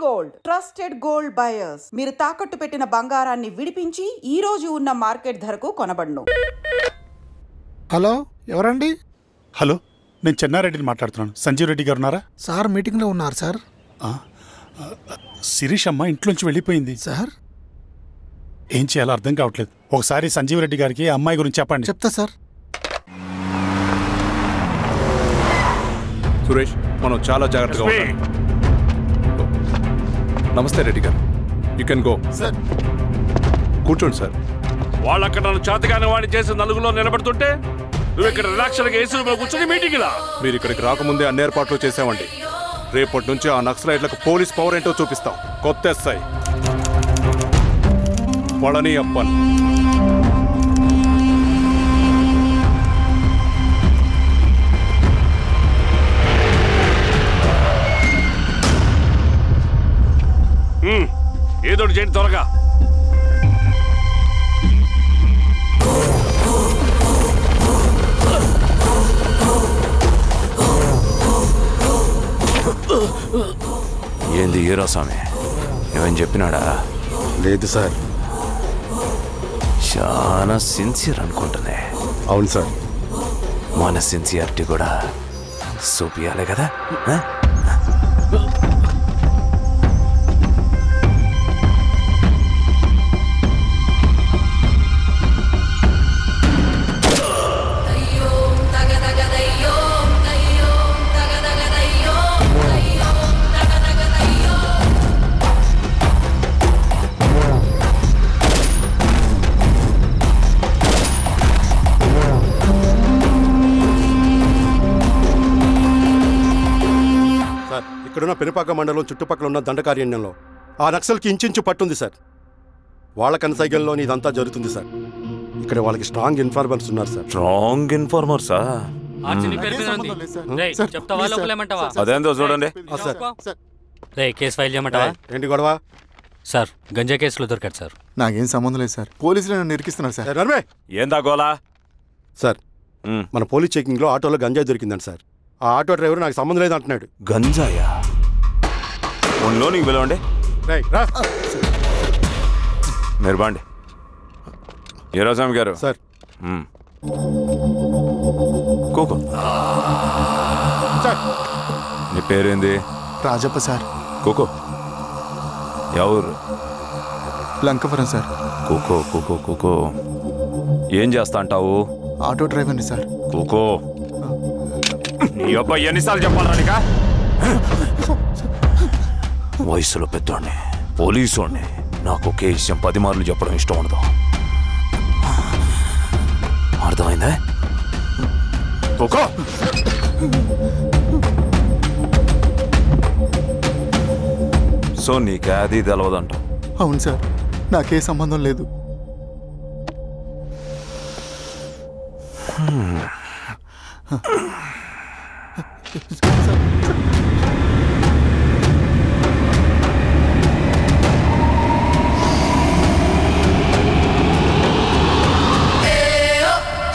Gold trusted gold buyers. మీరు తాకట్టు పెట్టిన బంగారాన్ని విడిపించి ఈ రోజు ఉన్న మార్కెట్ ధరకు కొనబడును. హలో, ఎవరండి? హలో, నేను చెన్నారెడ్డిని మాట్లాడుతున్నాను. సంజీవ్ రెడ్డి గారు ఉన్నారా? సార్ మీటింగ్లో ఉన్నారు సార్. శిరీష్ అమ్మ ఇంట్లోంచి వెళ్ళిపోయింది సార్. ఏం చేయాలో అర్థం కావట్లేదు. ఒకసారి సంజీవ్ రెడ్డి గారికి అమ్మాయి గురించి చెప్పండి. చెప్తా సార్. సురేష్, మనం చాలా జాగ్రత్తగా ఉండాలి. నమస్తే రెడ్డి గారు, యూ కెన్ గో. సార్ కూర్చోండి సార్. వాళ్ళక్కడ నన్ను చేతగానే వాడిని చేసి నలుగులో నిలబడుతుంటే నువ్వు ఇక్కడ రిలాక్స్గా ఏసీలో కూర్చొని మీటింగ్ లా. మీరు ఇక్కడికి రాకముందే అన్ని ఏర్పాట్లు చేసామండి. రేపటి నుంచి ఆ నక్సలైట్లకు పోలీస్ పవర్ ఏంటో చూపిస్తాం. కొత్త ఎస్ఐ పళని అప్పన్. ఏదో చేయండి త్వరగా. ఏంది హీరో స్వామి, ఏమని చెప్పినాడా? లేదు సార్. చాలా సిన్సియర్ అనుకుంటుంది. అవును సార్. మన సిన్సియారిటీ కూడా చూపియాలి కదా. ఇక్కడున్న పెనుపాక మండలం చుట్టుపక్కల ఉన్న దండకారణ్యంలో ఆ నక్సల్కి ఇంచుంచు పట్టుంది సార్. వాళ్ళ కనసైగల్లో ఇదంతా జరుగుతుంది సార్. ఇక్కడ వాళ్ళకి స్ట్రాంగ్ ఇన్ఫార్మర్స్ ఉన్నారు సార్. స్ట్రాంగ్ ఇన్ఫార్మర్సా? అదేందో చూడండి. కేసు ఫైల్ చేయమంటావా? ఏంటి గొడవ సార్? గంజా కేసులో దొరికాడు సార్. నాకేం సంబంధం లేదు సార్. పోలీసులు నన్ను ఇరికిస్తున్నారు సార్. నర్మే, ఏందా గోలా? సార్, మన పోలీస్ చెకింగ్లో ఆటోలో గంజాయి దొరికిందండి సార్. ఆ ఆటో డ్రైవర్ నాకు సంబంధం లేదు అంటున్నాడు. గంజాయా? ఒంట్లో నీకు పిలవండి. మీరు బాండి. హీరోస్వామి గారు సార్. కూకో. నీ పేరేంది? రాజప్ప సార్. కూకో. ఎవరు? లంకపురం సార్. కూకో కూకో కూకో. ఏం చేస్తా అంటావు? ఆటో డ్రైవర్ని సార్. కూకో. నీ అబ్బాయి ఎన్నిసార్లు చెప్పాలా నీకా? వయసులో పెద్దోడిని, పోలీసోడిని, నాకు ఒకే విషయం 10 మార్లు చెప్పడం ఇష్టం ఉండదు. అర్థమైందా? కూకో. సో నీకే అది తెలవదంట? అవును సార్, నాకే సంబంధం లేదు.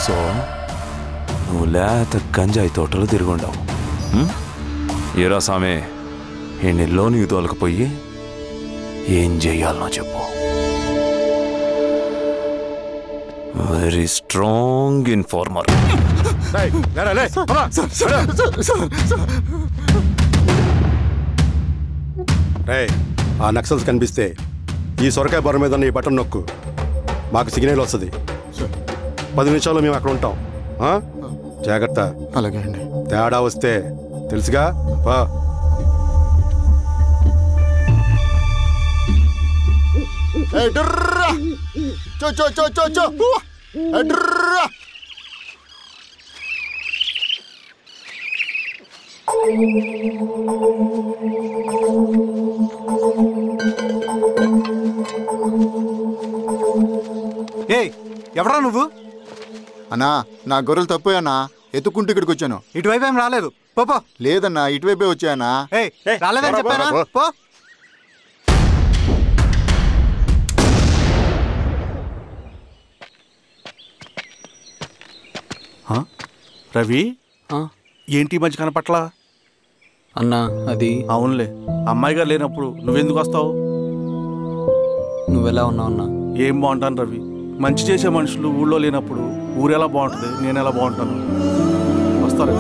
సో నువ్వు లేత గంజాయి తోటలు తిరుగుండవు. ఏరా సామే, ఈ నెలలో నీకు తోలకపోయి ఏం చెయ్యాలనో చెప్పు. Very strong informer. ఆ నక్సల్స్ కనిపిస్తే ఈ సొరకాయ బొర మీద ఈ బటన్ నొక్కు, మాకు సిగ్నల్ వస్తుంది. 10 నిమిషాల్లో మేము అక్కడ ఉంటాం. జాగ్రత్త. అలాగే అండి. తేడా వస్తే తెలుసుగా. ఎవరా నువ్వు? అన్నా, నా గొర్రెలు తప్పోయన్నా, ఎత్తుకుంటూ ఇక్కడికి వచ్చాను. ఇటువైపు ఏం రాలేదు. పో. లేదన్నా, ఇటువైపే వచ్చాయన్నా. రాలేదని చెప్పానా? పో. రవి, ఏంటి మంచి కనపట్ల? అన్నా అది అవునులే, అమ్మాయి గారు లేనప్పుడు నువ్వెందుకు వస్తావు? నువ్వెలా ఉన్నావు అన్నా? ఏం బాగుంటాను రవి, మంచి చేసే మనుషులు ఊళ్ళో లేనప్పుడు ఊరెలా బాగుంటుంది, నేను ఎలా బాగుంటాను? వస్తారు.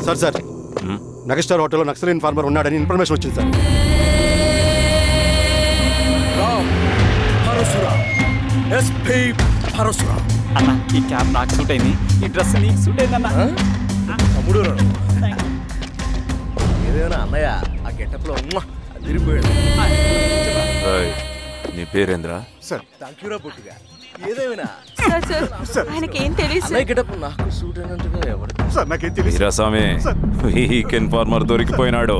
సార్ సార్ నగస్టార్ హోటల్లో నక్సల్ ఇన్ఫార్మర్ ఉన్నాడని ఇన్ఫర్మేషన్ వచ్చింది సార్. అన్న ఈ క్యాబ్ నాకు సూట్ అయింది, ఈ డ్రెస్ నీకు సూట్ అయింది అన్న. తమ్ముడు ఏదేనా అన్నయ్య ఆ గెటప్లో తిరిగిపోయాడు. నీ పేరేంద్రా? థాంక్యూరా పొట్టిగా. ఏదేమైనా ఆయనకి ఏం తెలియదు. గెటప్ నాకు సూట్ అయినట్టుగా ఎవరు సార్ నాకేం తెలియదు. వీరాస్వామి వీక్ ఇన్ఫార్మర్ దొరికిపోయినాడు.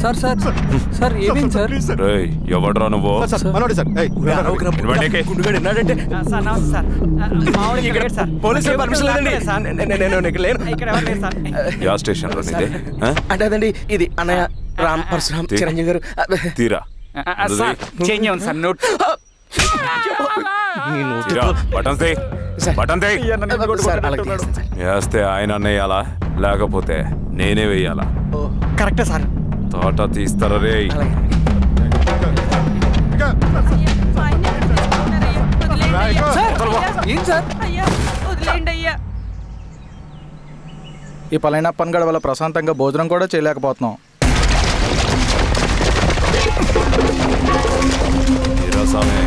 సార్ సార్ సార్ ఏమేం సార్? రేయ్ ఎవడ్రా నువ్వు? మనోడి సార్. గుండుగాడు విన్నాడంటే పోలీసులు పర్మిషన్ లేదండి. నేను లేను. యా స్టేషన్ లో నీదే? అంటే అదండి ఇది అన్నయ్య రామ్ పరశురామ్ చిరంజీవి గారు. తీరా చేంజ్ అవ్వండి సార్ నోట్. వేస్తే ఆయన వేయాలా లేకపోతే నేనే వేయాలా? కరెక్టే సార్. తోట తీస్తారా రే? ఏం సార్? ఈ పలైన పనిగడ వల్ల ప్రశాంతంగా భోజనం కూడా చేయలేకపోతున్నాం. వీరాస్వామి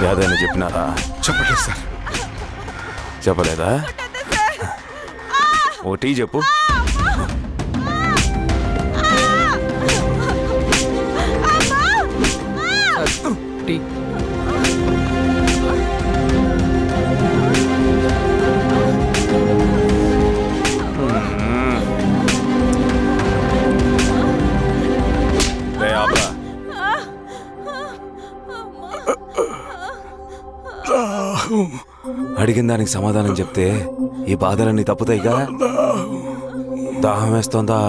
యాదైనా చెప్పినారా? చెప్పలేదు సార్. చెప్పలేదా? ఓటీ చెప్పు. అడిగిన దానికి సమాధానం చెప్తే ఈ బాధలన్నీ తప్పుతాయిగా. దాహం వేస్తోందా?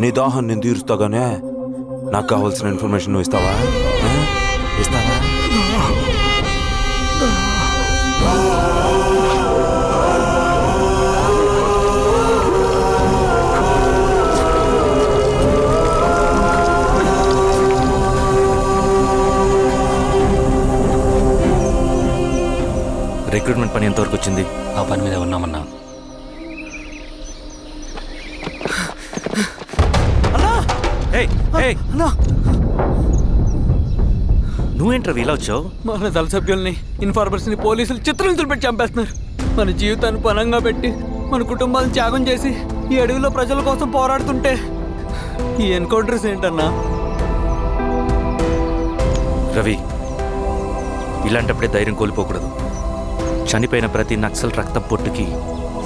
నీ దాహం నేను తీరుస్తాగానే నాకు కావాల్సిన ఇన్ఫర్మేషన్ నువ్వు ఇస్తావా? ఇస్తావా? రిక్రూట్మెంట్ పని ఎంతవరకు వచ్చింది? ఆ పని మీద ఉన్నామన్నా. నువ్వేంట్రా ఇలా వచ్చావు? మన దళ సభ్యుల్ని ఇన్ఫార్మర్స్ని పోలీసులు చిత్రహింసలు పెట్టి చంపేస్తున్నారు. మన జీవితాన్ని పనంగా పెట్టి మన కుటుంబాలను త్యాగం చేసి ఈ అడవిలో ప్రజల కోసం పోరాడుతుంటే ఈ ఎన్కౌంటర్స్ ఏంటన్నా? రవి, ఇలాంటప్పుడే ధైర్యం కోల్పోకూడదు. చనిపోయిన ప్రతి నక్సల్ రక్తం పొట్టుకి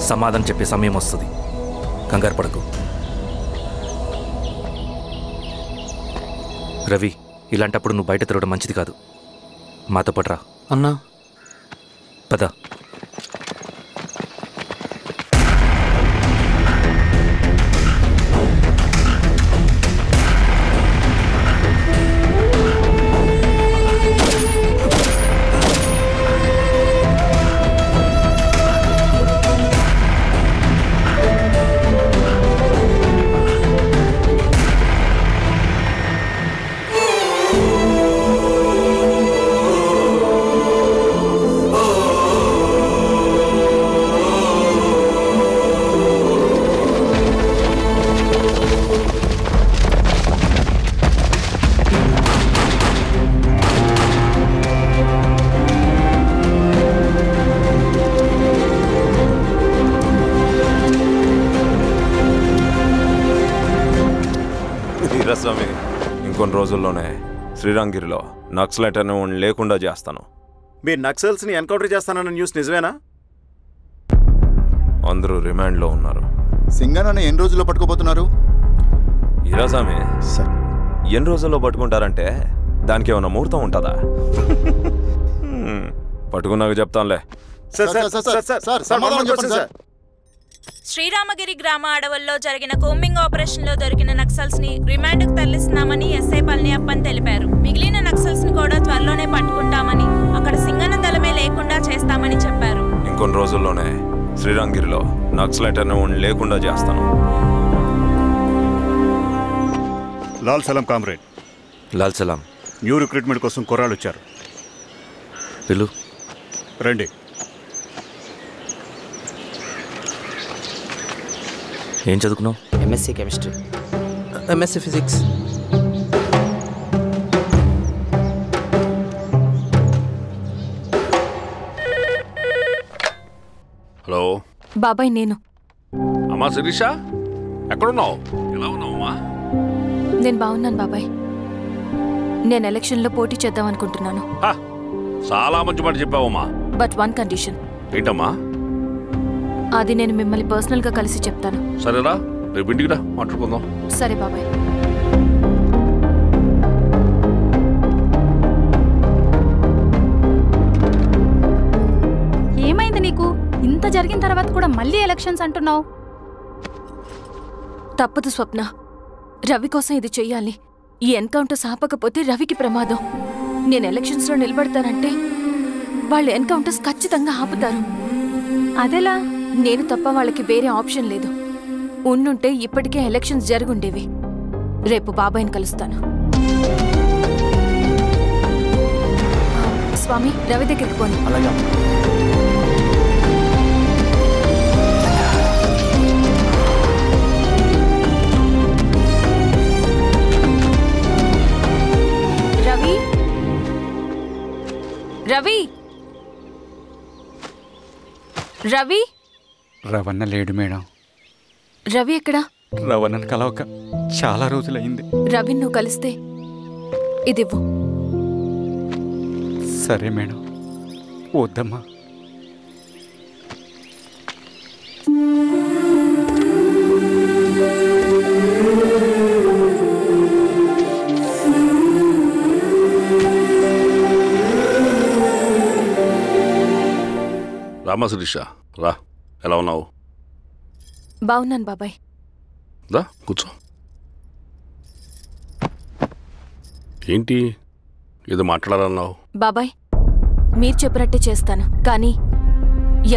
సమాధానం చెప్పే సమయం వస్తుంది. కంగారు పడకు రవి. ఇలాంటప్పుడు నువ్వు బయట తిరగడం మంచిది కాదు. మాతో పాటు రా అన్నా. పద. వీరాస్వామి, ఇంకొన్ని రోజుల్లోనే శ్రీరంగిరిలో నక్సలైట్ అనే లేకుండా చేస్తాను. మీరు నక్సల్స్ని ఎన్కౌంటర్ చేస్తానన్న న్యూస్ నిజమేనా? అందరూ రిమాండ్లో ఉన్నారు. సింగనని ఎన్ని రోజుల్లో పట్టుకోబోతున్నారు? వీరాస్వామి, ఎన్ని రోజుల్లో పట్టుకుంటారంటే దానికి ఏమైనా ముహూర్తం ఉంటుందా? పట్టుకున్నాక చెప్తానులే. శ్రీరామగిరి గ్రామ అడవుల్లో జరిగిన కోంబింగ్ ఆపరేషన్ లో దొరికిన నక్సల్స్ ని రిమాండ్ కు తరలిస్తున్నామని ఎస్ఐ పళనియప్పన్ తెలిపారు. మిగిలిన నక్సల్స్ ని కూడా త్వరలోనే పట్టుకుంటామని, అక్కడ సింగన దళమే లేకుండా చేస్తామని చెప్పారు. ఇంకొన్ని రోజుల్లోనే శ్రీరామగిరిలో నక్సలైట్ అనే లేకుండా చేస్తాను. లాల్ సలాం కామ్రేడ్. లాల్ సలాం. న్యూ రిక్రూట్మెంట్ కోసం కుర్రాళ్ళు వచ్చారు. పిలు. రండి. ఏం చదువుకున్నావు? MSc chemistry. MSc physics. Hello బాబాయ్, నేను. అమ్మా శిరీష, ఎక్కడున్నావు? ఎలా ఉన్నావు అమ్మా? నేను బాగున్నాను బాబాయ్. నేను ఎలక్షన్లో పోటీ చేద్దాం అనుకుంటున్నాను. చాలా మంచి మాట చెప్పావమ్మా. But one condition. ఏంటమ్మా? అది నేను మిమ్మల్ని పర్సనల్గా కలిసి చెప్తాను. సరేరా, రేపు ఇంటికి రా, మాట్లాడుకుందాం. సరే బాబాయ్. ఏమైంది నీకు? ఇంత జరిగిన తర్వాత కూడా మళ్ళీ ఎలక్షన్స్ అంటున్నావు? తప్పదు స్వప్న. రవి కోసం ఇది చెయ్యాలి. ఈ ఎన్కౌంటర్ ఆపకపోతే రవికి ప్రమాదం. నేను ఎలక్షన్స్లో నిలబడతానంటే వాళ్ళు ఎన్కౌంటర్స్ ఖచ్చితంగా ఆపుతారు. అదెలా? నేను తప్ప వాళ్ళకి వేరే ఆప్షన్ లేదు. ఉన్నుంటే ఇప్పటికే ఎలక్షన్స్ జరుగుండేవి. రేపు బాబాయ్ని కలుస్తాను. స్వామి, రవి దగ్గరికి పోనీ. రవి, రవి, రవి. రవణ లేడు మేడం. రవి ఎక్కడా? రవణను కలవక చాలా రోజులైంది. రవి నువ్వు కలిస్తే ఇదివ్వు. సరే మేడం. వద్దమ్మా. రామా శిరీష, రా. ఎలా ఉన్నావు? బాగున్నాను బాబాయ్. దా కూర్చో. ఏంటి ఏదో మాట్లాడాలన్నావు? బాబాయ్, మీరు చెప్పినట్టే చేస్తాను. కానీ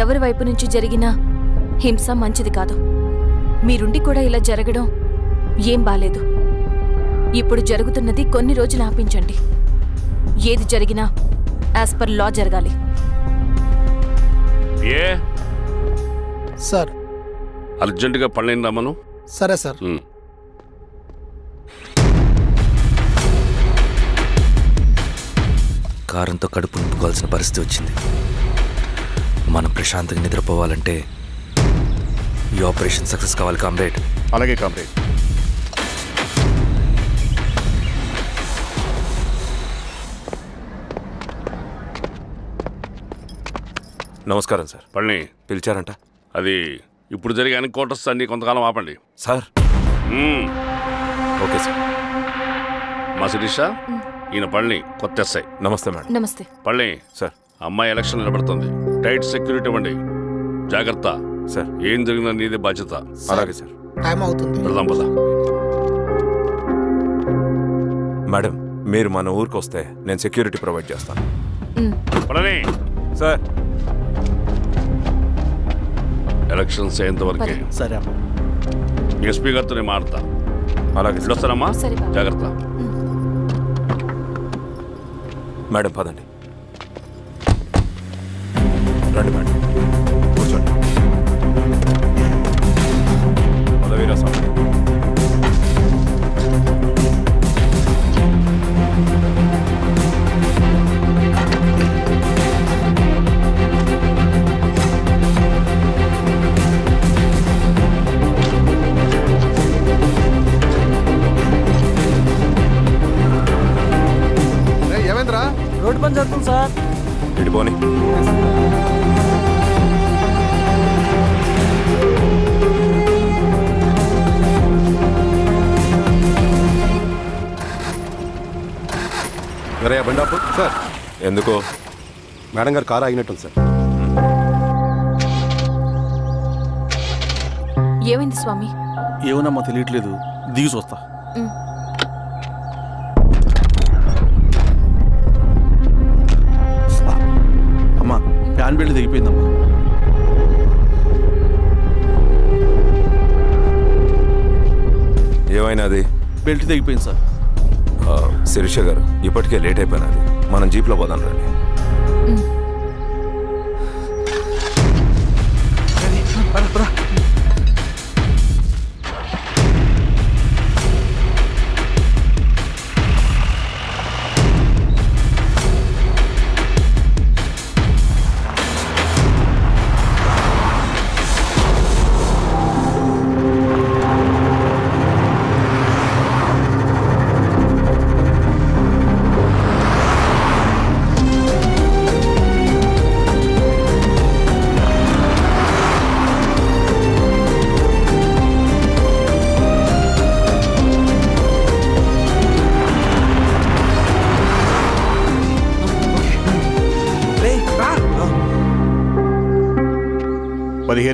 ఎవరి వైపు నుంచి జరిగినా హింస మంచిది కాదు. మీరుండి కూడా ఇలా జరగడం ఏం బాలేదు. ఇప్పుడు జరుగుతున్నది కొన్ని రోజులు ఆపించండి. ఏది జరిగినా యాజ్ పర్ లా జరగాలి. ఏ సార్, అర్జెంటుగా పళ్ళని రమ్మను. సరే సార్. కారంతో కడుపు నింపుకోవాల్సిన పరిస్థితి వచ్చింది. మనం ప్రశాంతంగా నిద్రపోవాలంటే ఈ ఆపరేషన్ సక్సెస్ కావాలి కామ్రేడ్. అలాగే కామ్రేడ్. నమస్కారం సార్. పళ్ళని పిలిచారంట? అది ఇప్పుడు జరిగే ఎన్కౌంటర్స్ అన్ని కొంతకాలం ఆపండి సార్. Okay sir. మా శిరీష, ఈయన పళ్ళని కొత్త ఎస్ఐ. నమస్తే మేడం. నమస్తే. పళ్ళని సార్. అమ్మాయి ఎలక్షన్ నిలబడుతుంది. టైట్ సెక్యూరిటీ ఇవ్వండి. జాగ్రత్త సార్. ఏం జరిగిందని నీదే బాధ్యత. అలాగే సార్. టైం అవుతుంది. వెళ్దాం పద. మేడం, మీరు మన ఊరికి వస్తే నేను సెక్యూరిటీ ప్రొవైడ్ చేస్తాను. పళ్ళని సార్. ఎలక్షన్స్ అయ్యేంతవరకే. సరే. ఎస్పీ గారితో నేను మాడతా. అలాగే వస్తానమ్మా. జాగ్రత్త. మేడం పదండి. రండి మేడం, కూర్చోండి. పదవీరా స్వామి. రోడ్డు పని జరుగుతుంది సార్. ఇడిపోని. వేరే బండాపు సార్. ఎందుకో? మేడం గారు కారు ఆగినట్టుంది సార్. ఏమైంది స్వామి? ఏమోనమ్మా తెలియట్లేదు, దిగి చూస్తా. అమ్మా ఫ్యాన్ బెల్ట్ దిగిపోయిందమ్మా. ఏమైనాది? బెల్ట్ తెగిపోయింది సార్. శిరీష గారు, ఇప్పటికే లేట్ అయిపోయినది, మనం జీప్లో పోదాం రండి.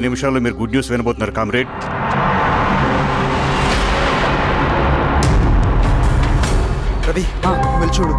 నిమిషాల్లో మీరు గుడ్ న్యూస్ వినబోతున్నారు కామ్రేడ్. రవి వెళ్ళి చూడు.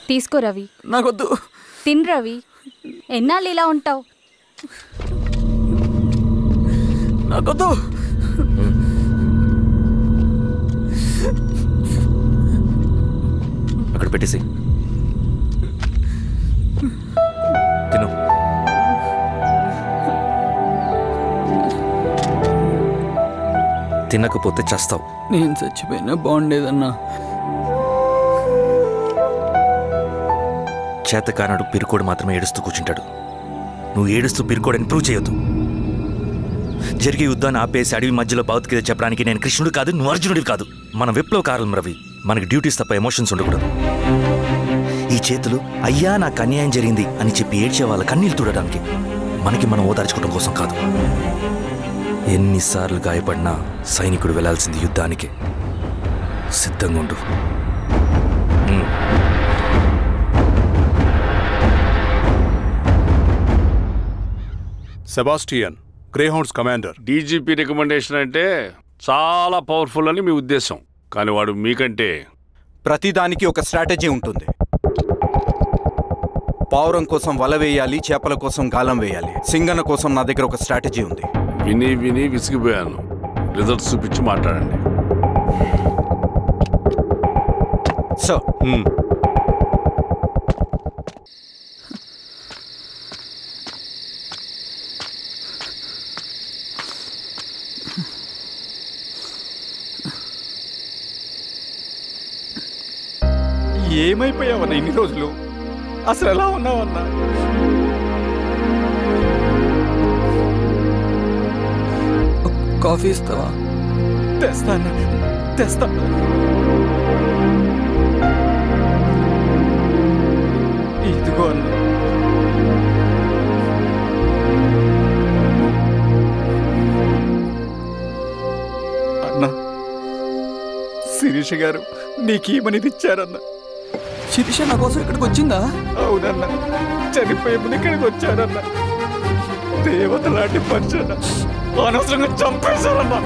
తీసుకో రవి. నాకొద్దు. తిన్ రవి, ఎన్నాళ్ళు ఇలా ఉంటావు? నాకొద్దు. అక్కడ పెట్టేసి తిను. తినకపోతే చస్తావు. నేను చచ్చిపోయినా బాగుండేదన్నా. చేతకానడు పిరుకోడు మాత్రమే ఏడుస్తూ కూర్చుంటాడు. నువ్వు ఏడుస్తూ పిరుకోడని ప్రూవ్ చేయొద్దు. జరిగే యుద్ధాన్ని ఆపేసి అడవి మధ్యలో భౌతికత చెప్పడానికి నేను కృష్ణుడు కాదు, నువ్వు అర్జునుడివి కాదు. మన విప్లవకారులం రవి. మనకి డ్యూటీస్ తప్ప ఎమోషన్స్ ఉండకూడదు. ఈ చేతులు అయ్యా నాకు అన్యాయం జరిగింది అని చెప్పి ఏడ్చే వాళ్ళ కన్నీళ్ళు తుడడానికి, మనకి మనం ఓదార్చుకోవడం కోసం కాదు. ఎన్నిసార్లు గాయపడినా సైనికుడు వెళ్లాల్సింది యుద్ధానికి. సిద్ధంగా ఉండు. Sebastian, Greyhounds commander. DGP recommendation అంటే చాలా పవర్ఫుల్ అని మీ ఉద్దేశం, కానీ వాడు మీకంటే ప్రతిదానికి ఒక స్ట్రాటజీ ఉంటుంది. పావురం కోసం వల వేయాలి, చేపల కోసం గాలం వేయాలి. సింగన్న కోసం నా దగ్గర ఒక స్ట్రాటజీ ఉంది. విని విని విసిగిపోయాను. రిజల్ట్స్ చూపించి మాట్లాడండి. సార్, ఏమైపోయావన్నా ఇన్ని రోజులు? అసలు ఎలా ఉన్నావన్నా? కాఫీ ఇస్తావా? తెస్తాను, తెస్తాను. ఇదిగో అన్న. అన్నా, శిరీష గారు నీకేమనేది ఇచ్చారన్నా. శిరీష నా కోసం ఇక్కడికి వచ్చిందా? అవునన్నా, చనిపోయే ముందు ఇక్కడికి వచ్చారన్నా. దేవత లాంటి మనిషి అన్న, అనవసరంగా చంపేశారన్నా.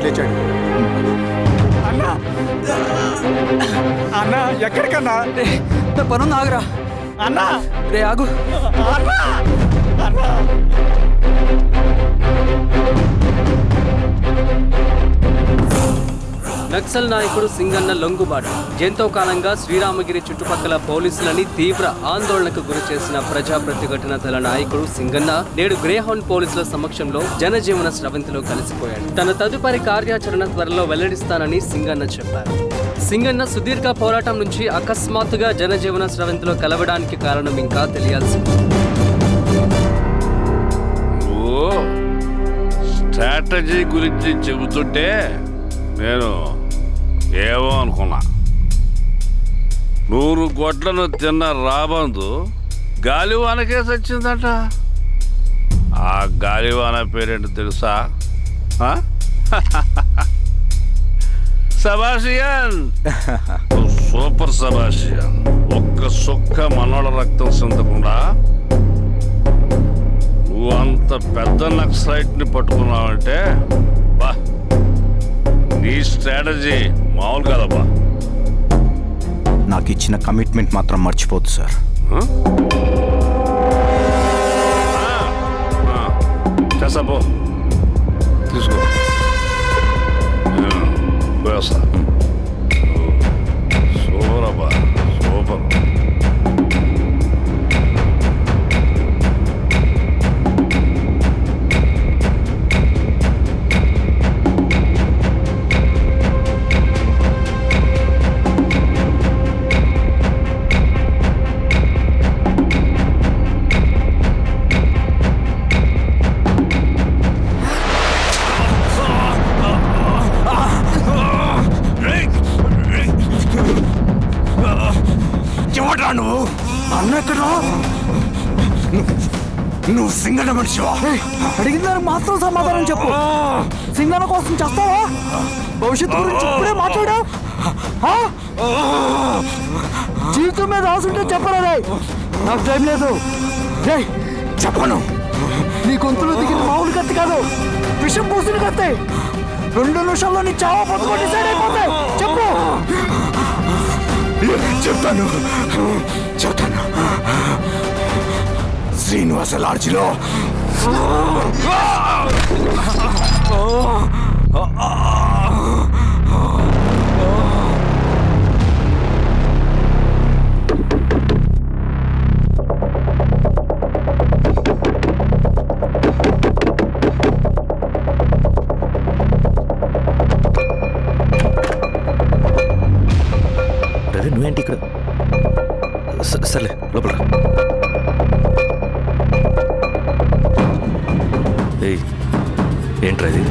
పేషెంట్ లేచాడు. అన్నా అన్నా ఎక్కడికన్నా? నా పనుంది, ఆగురా. అన్నా రే ఆగు. అన్నా అన్నా నక్సల్ నాయకుడు సింగన్న లొంగుబాటు ఎంతో కాలంగా శ్రీరామగిరి చుట్టుపక్కల పోలీసులని తీవ్ర ఆందోళనకు గురి చేసిన ప్రజా ప్రతిఘటన దళ నాయకుడు సింగన్న నేడు గ్రేహౌండ్ పోలీసుల సమక్షంలో జనజీవన స్రవంతిలో కలిసిపోయాడు. తన తదుపరి కార్యాచరణ త్వరలో వెల్లడిస్తానని సింగన్న చెప్పారు. సింగన్న సుదీర్ఘ పోరాటం నుంచి అకస్మాత్తుగా జనజీవన స్రవంతిలో కలవడానికి కారణం ఇంకా తెలియాల్సి స్ట్రాటజీ గురించి చెబుతుంటే నేను ఏమో అనుకున్నా. 100 గొడ్లను తిన్న రాబందు గాలివానకే సచ్చిందట. ఆ గాలివాన పేరేంటి తెలుసా? సబాషియన్, సూపర్ సబాషియన్. ఒక్క సుక్క మనోళ్ళ రక్తం చెందకుండా నువ్వు అంత పెద్ద నక్సలైట్ని పట్టుకున్నావంటే బా, నీ స్ట్రాటజీ మామూలు కాదబ్బా. నాకు ఇచ్చిన కమిట్మెంట్ మాత్రం మర్చిపోద్దు సార్. చేసాబో, తీసుకో, పోయేస్తా. సూపర్ అబ్బా, సూపర్. నువ్వు అన్న ఎక్కడ? నువ్వు సింగన్న మనిషివా? అడిగిన దానికి మాత్రం సమాధానం చెప్పు. సింగన్న కోసం చేస్తావా? భవిష్యత్తు గురించి ఇప్పుడే మాట్లాడా? జీవితం మీద ఆశుంటే చెప్పరా? నాకు టైం లేదు. చెప్పను. నీ గొంతులో దిగిన మామూలు కత్తి కాదు, విషం పూసిన కత్తి. 2 నిమిషాల్లో నీ చావా పొందుకొని డిసైడ్ అయిపోతాయి. చెప్పు. చెప్తాను. శ్రీనివాస లాడ్జిలో నువ్వేంటి ఇక్కడ? సర్లే లోపల. ఏంట్రా ఇది?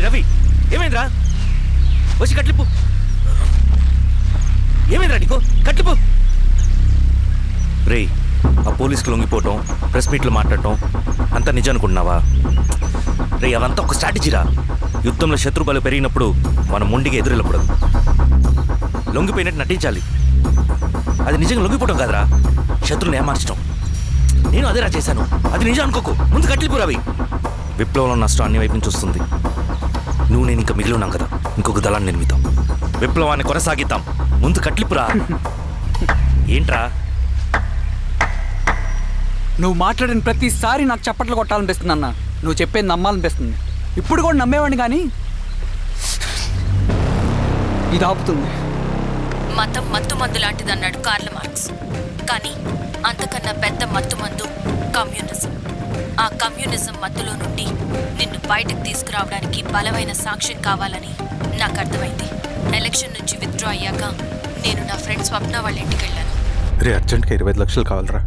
రవి, ఏమైందిరా? వచ్చి కట్లిప్పు. ఏమైందిరా నీకు? కట్లిప్పు. రే, ఆ పోలీసుకి లొంగిపోవటం, ప్రెస్ మీట్లు మాట్లాడటం అంతా నిజం అనుకుంటున్నావా? రే, అవంతా ఒక స్ట్రాటజీరా. యుద్ధంలో శత్రుబలు పెరిగినప్పుడు మనం మొండిగా ఎదురెళ్ళకూడదు. లొంగిపోయినట్టు నటించాలి. అది నిజంగా లొంగిపోవటం కాదురా, శత్రువుని ఏమార్చడం. నేను అదేరా చేశాను. అది నిజం అనుకోకు. ముందు కట్లిపు రవి. విప్లవంలో నష్టం అన్ని వైపు నుంచి వస్తుంది. నువ్వు నేను ఇంకా మిగిలి ఉన్నాం కదా, ఇంకొక దళాన్ని నిర్మితాం, విప్లవాన్ని కొనసాగిద్దాం. ముందు కట్లిపురా. ఏంట్రా నువ్వు మాట్లాడిన ప్రతిసారి నాకు చప్పట్లు కొట్టాలనిపిస్తుంది అన్న. నువ్వు చెప్పేది నమ్మాలనిపిస్తుంది. ఇప్పుడు కూడా నమ్మేవాడిని, కానీ ఇది ఆపుతుంది. మతం మత్తు మందు లాంటిదన్నాడు కార్ల్ మార్క్స్. కానీ అంతకన్నా పెద్ద మత్తు మందు కమ్యూనిజం. ఆ కమ్యూనిజం మత్తులో నుండి నిన్ను బయటకు తీసుకురావడానికి బలమైన సాక్ష్యం కావాలని నాకు అర్థమైంది. ఎలక్షన్ నుంచి విత్డ్రా అయ్యాక నేను నా ఫ్రెండ్ స్వప్న వాళ్ళ ఇంటికి వెళ్ళాను. రే అర్జెంట్గా 25 లక్షలు కావాలరా.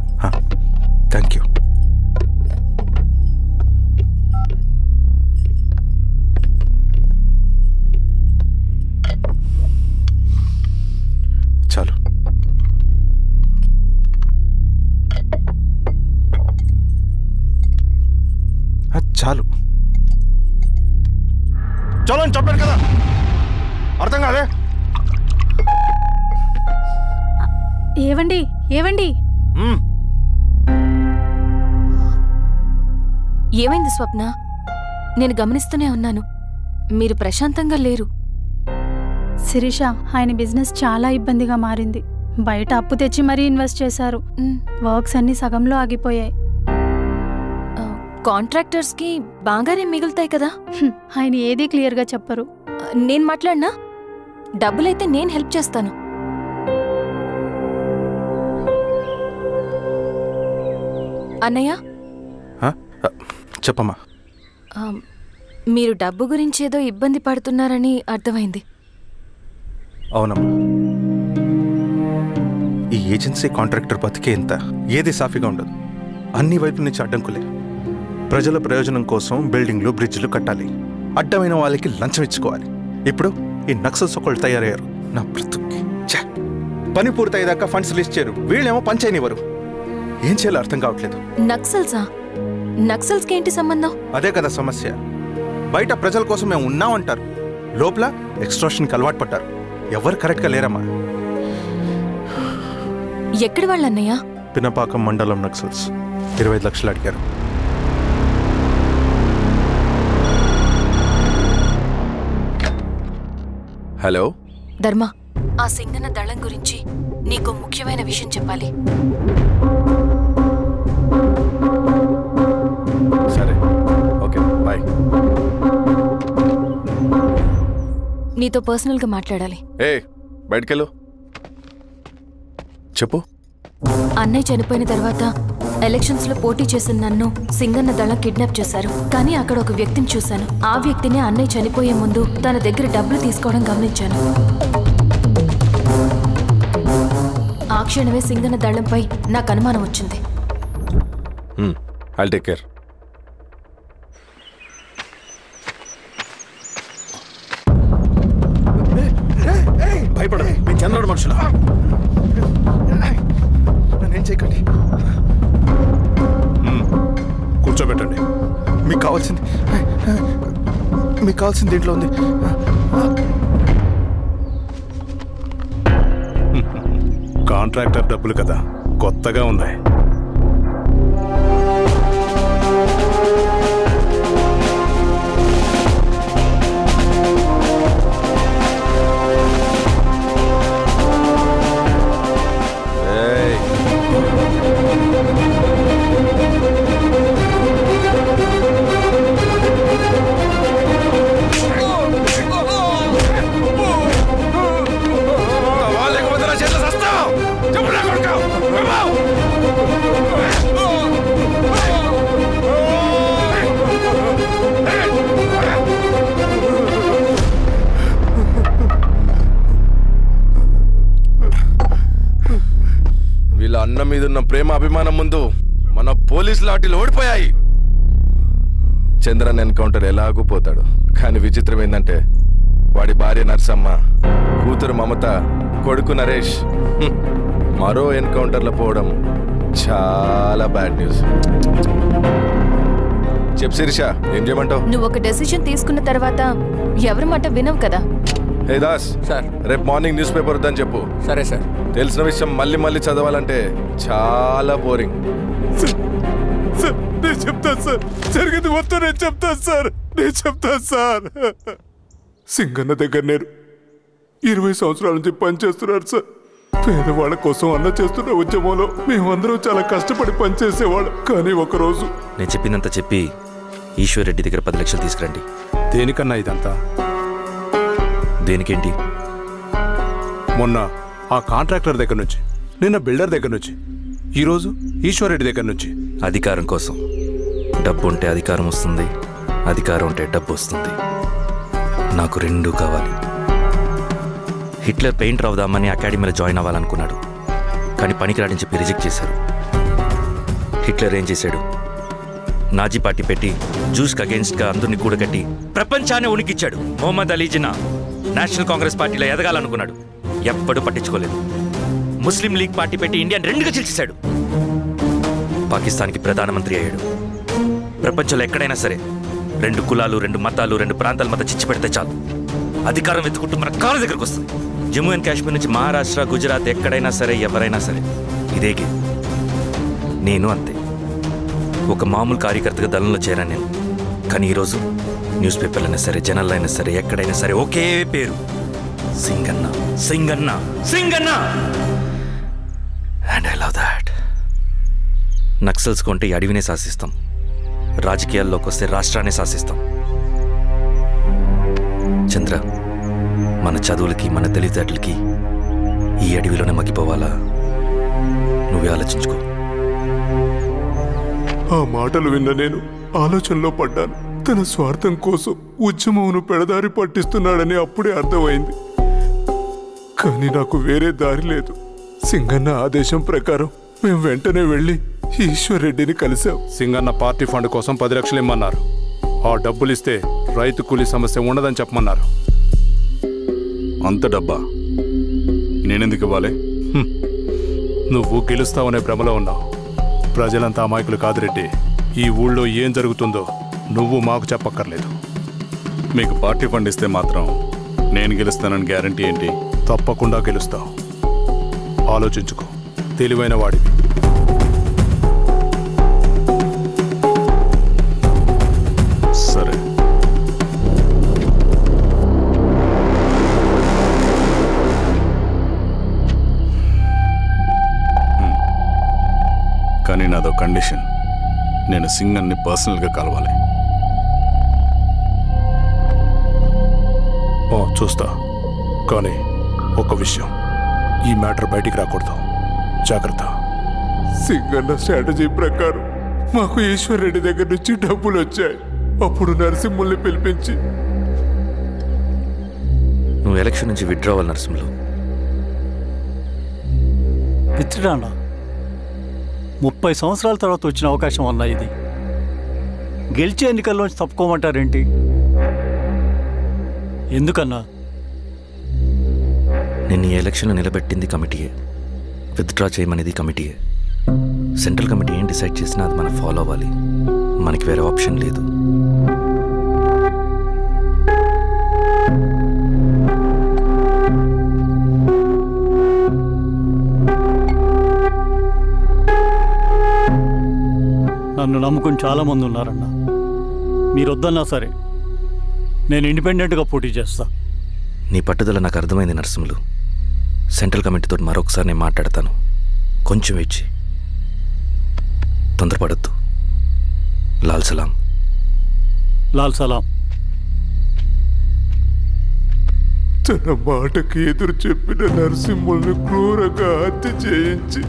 Thank you. చాలు. చాలు. చలో అని చెప్పాను కదా, అర్థం కాదే. ఏవండి ఏవండి ఏమైంది స్వప్న? నేను గమనిస్తూనే ఉన్నాను, మీరు ప్రశాంతంగా లేరు. శిరీష, ఆయన బిజినెస్ చాలా ఇబ్బందిగా మారింది. బయట అప్పు తెచ్చి మరీ ఇన్వెస్ట్ చేశారు. వర్క్స్ అన్ని సగంలో ఆగిపోయాయి. కాంట్రాక్టర్స్ కి బాగానే మిగులుతాయి కదా. ఆయన ఏదీ క్లియర్గా చెప్పరు. నేను మాట్లాడినా డబ్బులైతే నేను హెల్ప్ చేస్తాను. అన్నయ్య, చెప్పమ్మా. మీరు డబ్బు గురించి ఏదో ఇబ్బంది పడుతున్నారని అర్థమైంది. అవునమ్మా, ఈ ఏజెన్సీ కాంట్రాక్టర్ బతికే ఇంత ఏది సాఫీగా ఉండదు. అన్ని వైపుల నుంచి అడ్డంకులే. ప్రజల ప్రయోజనం కోసం బిల్డింగ్లు బ్రిడ్జ్లు కట్టాలి, అడ్డమైన వాళ్ళకి లంచం ఇచ్చుకోవాలి. ఇప్పుడు ఈ నక్సల్స్ ఒకళ్ళు తయారయ్యారు. నా బ్రతుక్కి పని పూర్తయ్యేదాకా ఫండ్స్ లిస్ట్ చేయరు, వీళ్ళేమో పని చేయనివ్వరు. ఏం చేయాలో అర్థం కావట్లేదు. నక్సల్సా? నక్సల్స్కి ఏంటి సంబంధం? అదే కదా సమస్య. బయట ప్రజల కోసం మేము ఉన్నామంటారు, లోపల ఎక్స్ట్రాషన్కి అలవాటు పడ్డారు. ఎవరు కరెక్ట్గా లేరమ్మా. ఎక్కడి వాళ్ళన్నయ్య? పినపాకం మండలం నక్సల్స్ 25 లక్షలు అడిగారు. హలో ధర్మ, ఆ సింగన దళం గురించి నీకు ముఖ్యమైన విషయం చెప్పాలి. సరే, ఓకే, బాయ్. నీతో పర్సనల్గా మాట్లాడాలి. బయటకెళ్ళు. చెప్పు. అన్నయ్య చనిపోయిన తర్వాత ఎలక్షన్స్ లో పోటీ చేసిన నన్ను సింగన్న దళం కిడ్నాప్ చేశారు. కానీ అక్కడ ఒక వ్యక్తిని చూశాను. ఆ వ్యక్తిని అన్నయ్య చనిపోయే ముందు తన దగ్గర డబ్బులు తీసుకోవడం గమనించాను. ఆ క్షణమే సింగన్న దళంపై నాకు అనుమానం వచ్చింది. I'll take care. భయపడదు, మీ చంద్రుడు మనుషులు. నన్నేం చేయకండి. కూర్చోబెట్టండి. మీకు కావాల్సింది దీంట్లో ఉంది. కాంట్రాక్టర్ డబ్బులు కదా, కొత్తగా ఉన్నాయి. వీళ్ళ అన్న మీదున్న ప్రేమ అభిమానం ముందు మన పోలీస్ లాఠీలు ఓడిపోయాయి. చంద్రన్ ఎన్కౌంటర్ ఎలాగూ పోతాడు. కానీ విచిత్రం ఏంటంటే వాడి భార్య నర్సమ్మ, కూతురు మమత, కొడుకు నరేష్ మరో ఎన్కౌంటర్లో పోవడం చాలా బ్యాడ్ న్యూస్. చెప్పు శిరీష, ఏం చేయమంటావు? నువ్వు ఒక డెసిషన్ తీసుకున్న తర్వాత ఎవరి మాట వినవు కదా. హే దాస్ సార్, రేపు మార్నింగ్ న్యూస్ పేపర్ వద్దని చెప్పు. సరే సార్. తెలిసిన విషయం మళ్ళీ మళ్ళీ చదవాలంటే చాలా బోరింగ్. సార్ నేను చెప్తాను సార్ జరిగింది మొత్తం నేను చెప్తాను సార్ సింగన్న దగ్గర నేను 20 సంవత్సరాల నుంచి పనిచేస్తున్నారు సార్. పేదవాళ్ళ కోసం అన్న చేస్తున్న ఉద్యమంలో మేమందరం చాలా కష్టపడి పనిచేసేవాళ్ళం. కానీ ఒకరోజు నేను చెప్పినంత చెప్పి ఈశ్వర్ రెడ్డి దగ్గర 10 లక్షలు తీసుకురండి. దేనికన్నా ఇదంతా? దేనికేంటి? మొన్న ఆ కాంట్రాక్టర్ దగ్గర నుంచి, నిన్న బిల్డర్ దగ్గర నుంచి, ఈరోజు ఈశ్వర్ రెడ్డి దగ్గర నుంచి. అధికారం కోసం. డబ్బు ఉంటే అధికారం వస్తుంది, అధికారం ఉంటే డబ్బు వస్తుంది. నాకు రెండూ కావాలి. హిట్లర్ పెయింటర్ అవుదామని అకాడమీలో జాయిన్ అవ్వాలనుకున్నాడు, కానీ పనికిరాడని చెప్పి రిజెక్ట్ చేశారు. హిట్లర్ ఏం చేశాడు? నాజీ పార్టీ పెట్టి జూస్కి అగేన్స్ట్గా అందరినీ కూడగట్టి ప్రపంచాన్ని ఉనికిచ్చాడు. మొహమ్మద్ అలీ జిన్నా నేషనల్ కాంగ్రెస్ పార్టీలో ఎదగాలనుకున్నాడు, ఎప్పుడూ పట్టించుకోలేదు. ముస్లిం లీగ్ పార్టీ పెట్టి ఇండియాని రెండుగా చీల్చేశాడు. పాకిస్తాన్కి ప్రధానమంత్రి అయ్యాడు. ప్రపంచంలో ఎక్కడైనా సరే 2 కులాలు, 2 మతాలు, 2 ప్రాంతాల మధ్య చిచ్చు పెడితే చాలు, అధికారం వెతుకుంటూ మన కాళ్ళ దగ్గరకు వస్తుంది. జమ్మూ అండ్ కాశ్మీర్ నుంచి మహారాష్ట్ర, గుజరాత్ ఎక్కడైనా సరే, ఎవరైనా సరే ఇదే గేమ్. నేను అంతే. ఒక మామూలు కార్యకర్తగా దళంలో చేరాను నేను. కానీ ఈరోజు న్యూస్ పేపర్లైనా సరే, జనాల్లో అయినా సరే, ఎక్కడైనా సరే ఒకే పేరు, Singanna, Singanna, Singanna. And I love that. Naxals కొంటే ఈ అడవినే శాసిస్తాం, రాజకీయాల్లోకి వస్తే రాష్ట్రాన్ని శాసిస్తాం. చంద్ర, మన చదువులకి, మన తెలివితేటలకి ఈ అడవిలోనే మగ్గిపోవాలా? నువ్వే ఆలోచించుకో. ఆ మాటలు విన్న నేను ఆలోచనలో పడ్డాను. తన స్వార్థం కోసం ఉద్యమమును పెడదారి పట్టిస్తున్నాడని అప్పుడే అర్థమైంది. కానీ నాకు వేరే దారి లేదు. సింగన్న ఆదేశం ప్రకారం మేము వెంటనే వెళ్ళి ఈశ్వర్ రెడ్డిని కలిశాం. సింగన్న పార్టీ ఫండ్ కోసం 10 లక్షలు ఇమ్మన్నారు. ఆ డబ్బులు ఇస్తే రైతు కూలీ సమస్య ఉండదని చెప్పమన్నారు. అంత డబ్బా నేనెందుకు ఇవ్వాలి? నువ్వు గెలుస్తావనే భ్రమలో ఉన్నావు. ప్రజలంతా అమాయకులు కాదు రెడ్డి. ఈ ఊళ్ళో ఏం జరుగుతుందో నువ్వు మాకు చెప్పక్కర్లేదు. మీకు పార్టీ ఫండ్ ఇస్తే మాత్రం నేను గెలుస్తానని గ్యారంటీ ఏంటి? తప్పకుండా గెలుస్తావు. ఆలోచించుకో, తెలివైన వాడివి. సరే. కానీ నాదో కండిషన్. నేను సింగన్ని పర్సనల్గా కలవాలి. చూస్తా. కానీ ఒక విషయం, ఈ మ్యాటర్ బయటికి రాకూడదు. జాగ్రత్త. సింగన్న స్ట్రాటజీ ప్రకారం మాకు ఈశ్వర్ రెడ్డి దగ్గర నుంచి డబ్బులు వచ్చాయి. అప్పుడు నరసింహుల్ని పిలిపించి, నువ్వు ఎలక్షన్ నుంచి విత్డ్రా అవ్వాలి నరసింహులు. విత్డ్రానా? 30 సంవత్సరాల తర్వాత వచ్చిన అవకాశం అన్నా ఇది. గెలిచే ఎన్నికల్లోంచి తప్పుకోమంటారేంటి? ఎందుకన్నా? నిన్ను ఈ ఎలక్షన్లో నిలబెట్టింది కమిటీయే, విత్డ్రా చేయమనేది కమిటీయే. సెంట్రల్ కమిటీ ఏం డిసైడ్ చేసినా అది మనం ఫాలో అవ్వాలి. మనకి వేరే ఆప్షన్ లేదు. నన్ను నమ్ముకుని చాలామంది ఉన్నారన్న. మీరు వద్దన్నా సరే నేను ఇండిపెండెంట్గా పోటీ చేస్తా. నీ పట్టుదల నాకు అర్థమైంది నరసింహులు. సెంట్రల్ కమిటీతో మరొకసారి నేను మాట్లాడతాను. కొంచెం వెచ్చి, తొందరపడద్దు. లాల్ సలాం. లాల్ సలాం. తన మాటకి ఎదురు చెప్పిన నరసింహుల్ని క్రూరంగా హత్య చేయించి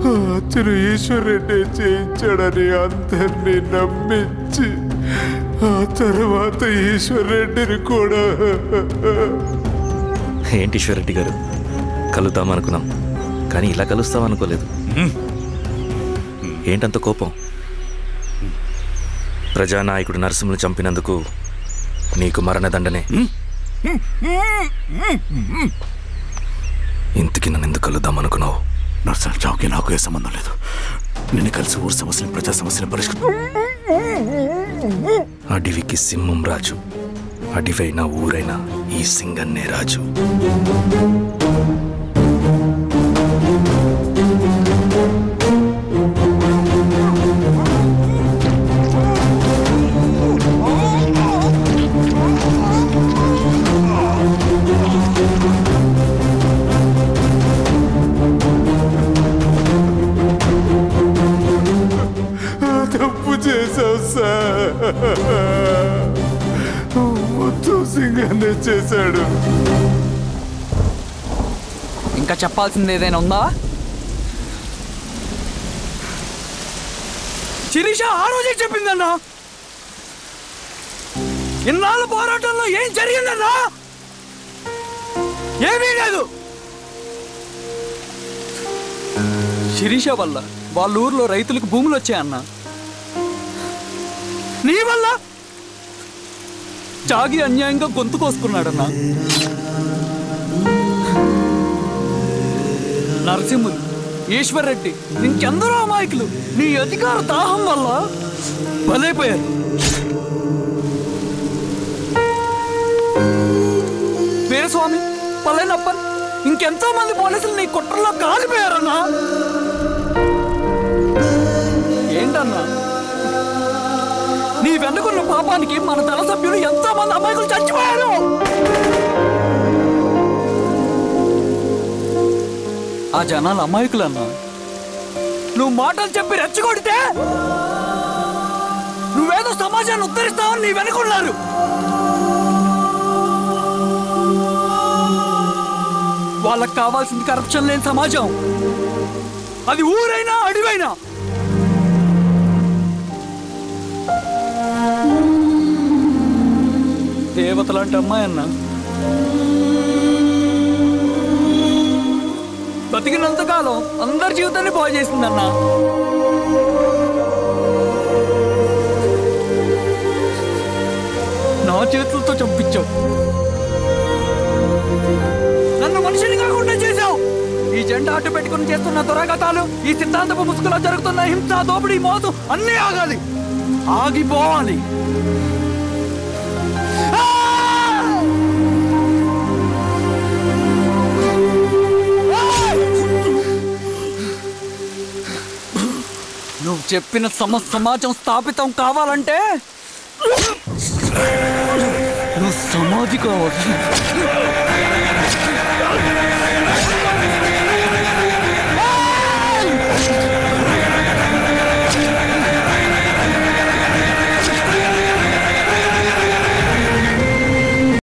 ఆ హత్యను ఈశ్వర్ రెడ్డి చేయించాడని అందరినీ నమ్మించి ఆ తర్వాత ఈశ్వర్ రెడ్డిని కూడా. ఏంటి ఈశ్వర్ రెడ్డి గారు, కలుద్దామనుకున్నాం కానీ ఇలా కలుస్తామనుకోలేదు. ఏంటంత కోపం? ప్రజానాయకుడు నరసింహులు చంపినందుకు నీకు మరణదండనే. ఇంతకీ నన్ను ఎందుకు కలుద్దామనుకున్నావు? నరసింహ చావుకి నాకు ఏ సంబంధం లేదు. నిన్ను కలిసి ఊరు సమస్యలు, ప్రజా సమస్యలు పరిష్కరించు. అడవికి సింహం రాజు, అడవైనా ఊరైనా ఈ సింగన్నే రాజు. తప్పు చేశావు సార్. మొత్తం సింగన్నే చేశాడు. ఇంకా చెప్పాల్సింది ఏదైనా ఉందా? శిరీష ఆ రోజే చెప్పిందన్నా. ఇన్నాళ్ళ పోరాటంలో ఏం జరిగిందన్నా? ఏమీ లేదు. శిరీష వల్ల వాళ్ళ ఊర్లో రైతులకు భూములు వచ్చాయన్నా. నీ వల్ల చాగి అన్యాయంగా గొంతు కోసుకున్నాడన్నా. నరసింహులు, ఈశ్వర్ రెడ్డి, ఇంకెందరో అమాయకులు నీ అధికార దాహం వల్ల బలైపోయారు. వీరస్వామి, పల్లెనప్పన్, ఇంకెంతో మంది పోలీసులు నీ కుట్రలో కాలిపోయారన్నా. ఏంటన్నా నీ వెనుకున్న పాపానికి మన దళ సభ్యులు ఎంతో మంది అమాయకులు చచ్చిపోయారు. ఆ జనాలు అమాయకులన్నా. నువ్వు మాటలు చెప్పి రెచ్చగొడితే నువ్వేదో సమాజాన్ని ఉద్ధరిస్తావని నీ వెనుకున్నారు. వాళ్ళకి కావాల్సింది కరప్షన్ లేని సమాజం. అది ఊరైనా అడివైనా. దేవత లాంటి అమ్మాయి అన్న బతికినంతకాలం అందరి జీవితాన్ని బాగు చేసిందన్న. నా చేతులతో చంపించావు. నన్ను మనిషిని కాకుండా చేశావు. ఈ జెండా అడ్డు పెట్టుకుని చేస్తున్న దురాఘాతాలు, ఈ సిద్ధాంతపు ముసుగులో జరుగుతున్న హింస, దోపిడీ, మోసం అన్నీ ఆగాలి, ఆగిపోవాలి. నువ్వు చెప్పిన సమాజం స్థాపితం కావాలంటే నువ్వు సమాధి కావాలి.